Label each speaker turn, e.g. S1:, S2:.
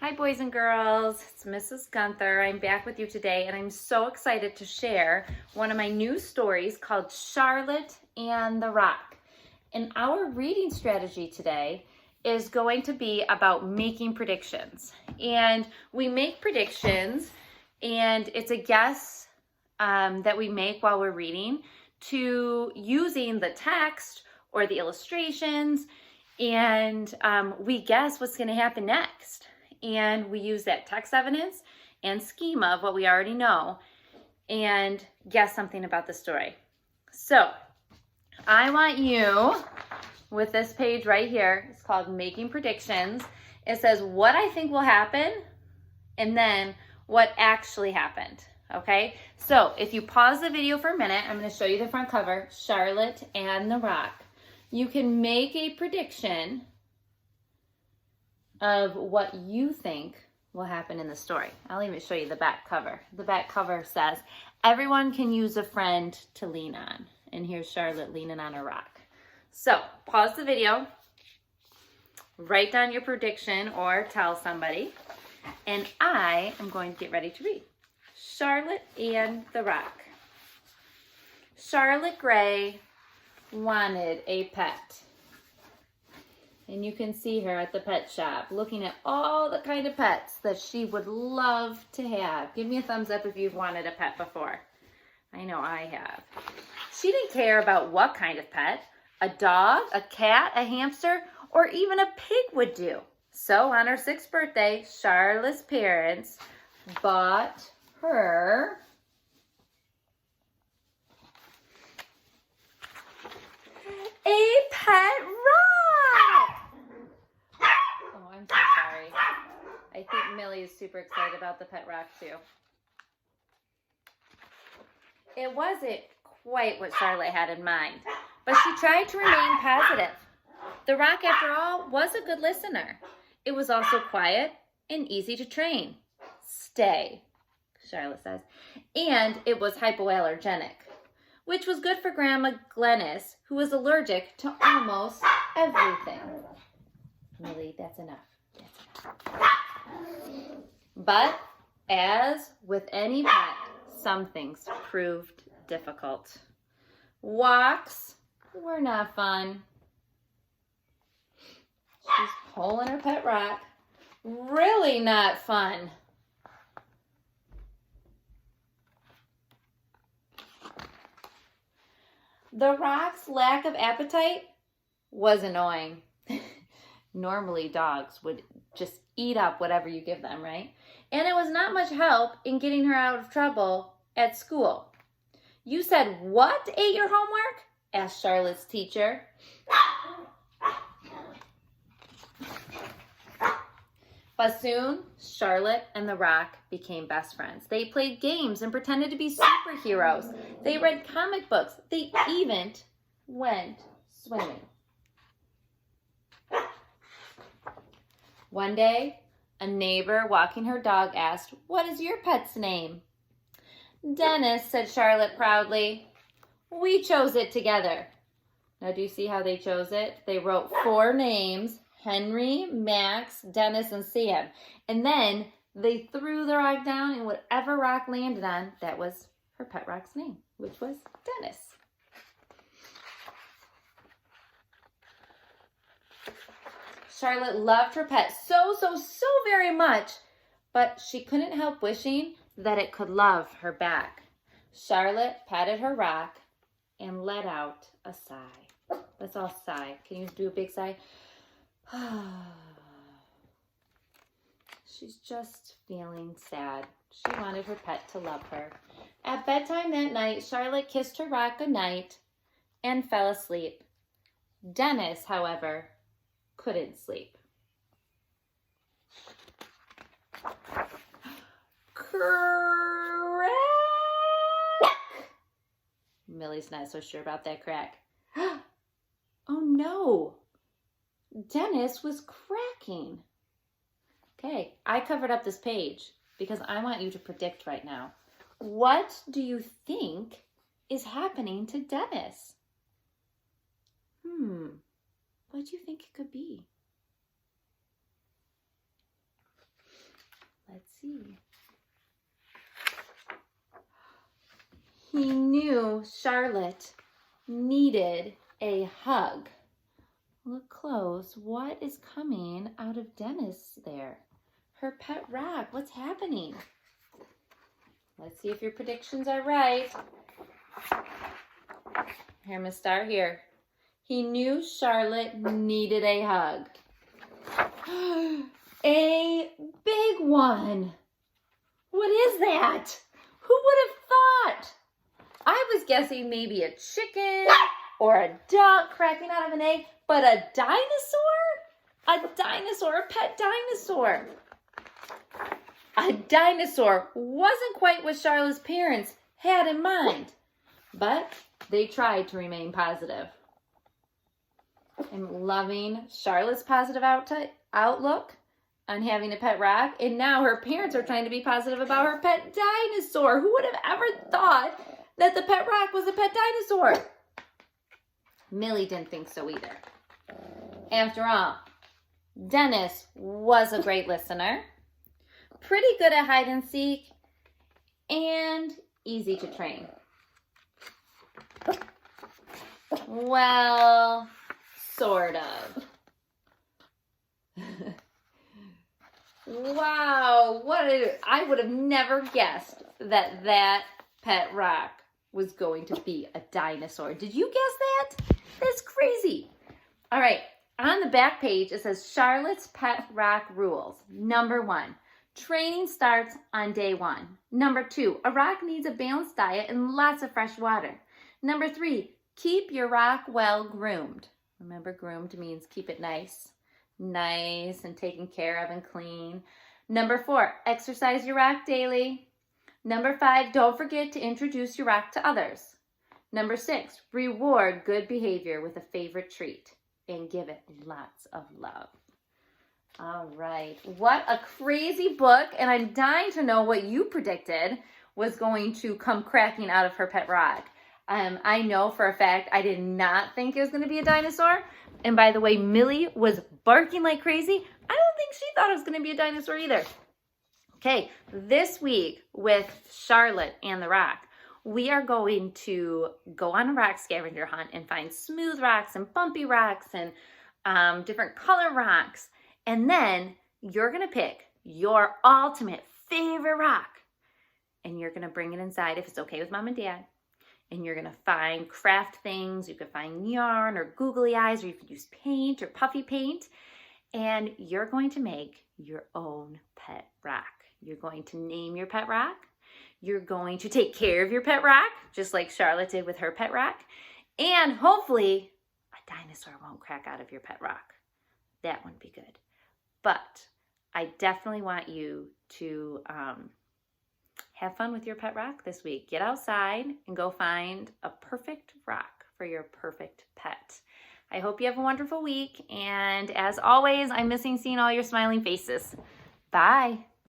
S1: Hi boys and girls, it's Mrs. Gunther. I'm back with you today and I'm so excited to share one of my new stories called ChArlotte and the Rock. And our reading strategy today is going to be about making predictions. And we make predictions and it's a guess that we make while we're reading to using the text or the illustrations, and we guess what's going to happen next. And we use that text evidence and schema of what we already know and guess something about the story. So I want you, with this page right here, it's called Making Predictions. It says what I think will happen and then what actually happened. Okay, so if you pause the video for a minute, I'm going to show you the front cover, ChArlotte and the Rock. You can make a prediction of what you think will happen in the story. I'll even show you the back cover. The back cover says, everyone can use a friend to lean on. And here's ChArlotte leaning on a rock. So pause the video, write down your prediction or tell somebody, and I am going to get ready to read. ChArlotte and the Rock. Charlotte Gray wanted a pet. And you can see her at the pet shop looking at all the kind of pets that she would love to have. Give me a thumbs up if you've wanted a pet before. I know I have. She didn't care about what kind of pet. A dog, a cat, a hamster, or even a pig would do. So on her 6th birthday, Charlotte's parents bought her a pet rock. Oh, I'm so sorry. I think Millie is super excited about the pet rock too. It wasn't quite what ChArlotte had in mind, but she tried to remain positive. The rock, after all, was a good listener. It was also quiet and easy to train. Stay, ChArlotte says. And it was hypoallergenic, which was good for Grandma Glennis, who was allergic to almost everything. Millie, that's enough. That's enough. But as with any pet, some things proved difficult. Walks were not fun. She's pulling her pet rock. Really not fun. The rock's lack of appetite was annoying. Normally dogs would just eat up whatever you give them, right? And it was not much help in getting her out of trouble at school. You said, "What ate your homework?" asked ChArlotte's teacher. But soon, ChArlotte and the Rock became best friends. They played games and pretended to be superheroes. They read comic books. They even went swimming. One day, a neighbor walking her dog asked, "What is your pet's name?" "Dennis," said ChArlotte proudly. "We chose it together." Now, do you see how they chose it? They wrote 4 names: Henry, Max, Dennis, and Sam. And then they threw the rock down, and whatever rock landed on, that was her pet rock's name, which was Dennis. ChArlotte loved her pet so very much, but she couldn't help wishing that it could love her back. ChArlotte patted her rock and let out a sigh. Let's all sigh. Can you do a big sigh? She's just feeling sad. She wanted her pet to love her. At bedtime that night, ChArlotte kissed her rock goodnight and fell asleep. Dennis, however, couldn't sleep. Crack! Millie's not so sure about that crack. Oh no! Dennis was cracking. Okay, I covered up this page because I want you to predict right now. What do you think is happening to Dennis? What do you think it could be? see. He knew ChArlotte needed a hug. Look close. What is coming out of Dennis there? Her pet rock. What's happening? Let's see if your predictions are right. Here, I'm going to start here. He knew ChArlotte needed a hug. A big one. What is that? Who would have thought? I was guessing maybe a chicken or a duck cracking out of an egg, but a dinosaur? A dinosaur, a pet dinosaur. A dinosaur wasn't quite what ChArlotte's parents had in mind, but they tried to remain positive. I'm loving ChArlotte's positive outlook on having a pet rock, and now her parents are trying to be positive about her pet dinosaur. Who would have ever thought that the pet rock was a pet dinosaur? Millie didn't think so either. After all, Dennis was a great listener, pretty good at hide and seek, and easy to train. Well, sort of. Wow, I would have never guessed that pet rock was going to be a dinosaur. Did you guess that? That's crazy. All right, on the back page, it says ChArlotte's pet rock rules. Number 1, training starts on day 1. Number 2, a rock needs a balanced diet and lots of fresh water. Number 3, keep your rock well groomed. Remember, groomed means keep it nice and taken care of and clean. Number 4, exercise your rock daily. Number 5, don't forget to introduce your rock to others. Number 6, reward good behavior with a favorite treat and give it lots of love. All right, what a crazy book, and I'm dying to know what you predicted was going to come cracking out of her pet rock. I know for a fact I did not think it was going to be a dinosaur. And by the way, Millie was barking like crazy. I don't think she thought it was going to be a dinosaur either. Okay, this week with ChArlotte and the rock, we are going to go on a rock scavenger hunt and find smooth rocks and bumpy rocks and different color rocks. And then you're going to pick your ultimate favorite rock. And you're going to bring it inside if it's okay with Mom and Dad. And you're going to find craft things. You could find yarn or googly eyes, or you could use paint or puffy paint. And you're going to make your own pet rock. You're going to name your pet rock. You're going to take care of your pet rock, just like ChArlotte did with her pet rock. And hopefully a dinosaur won't crack out of your pet rock. That wouldn't be good. But I definitely want you to have fun with your pet rock this week. Get outside and go find a perfect rock for your perfect pet. I hope you have a wonderful week. And as always, I'm missing seeing all your smiling faces. Bye.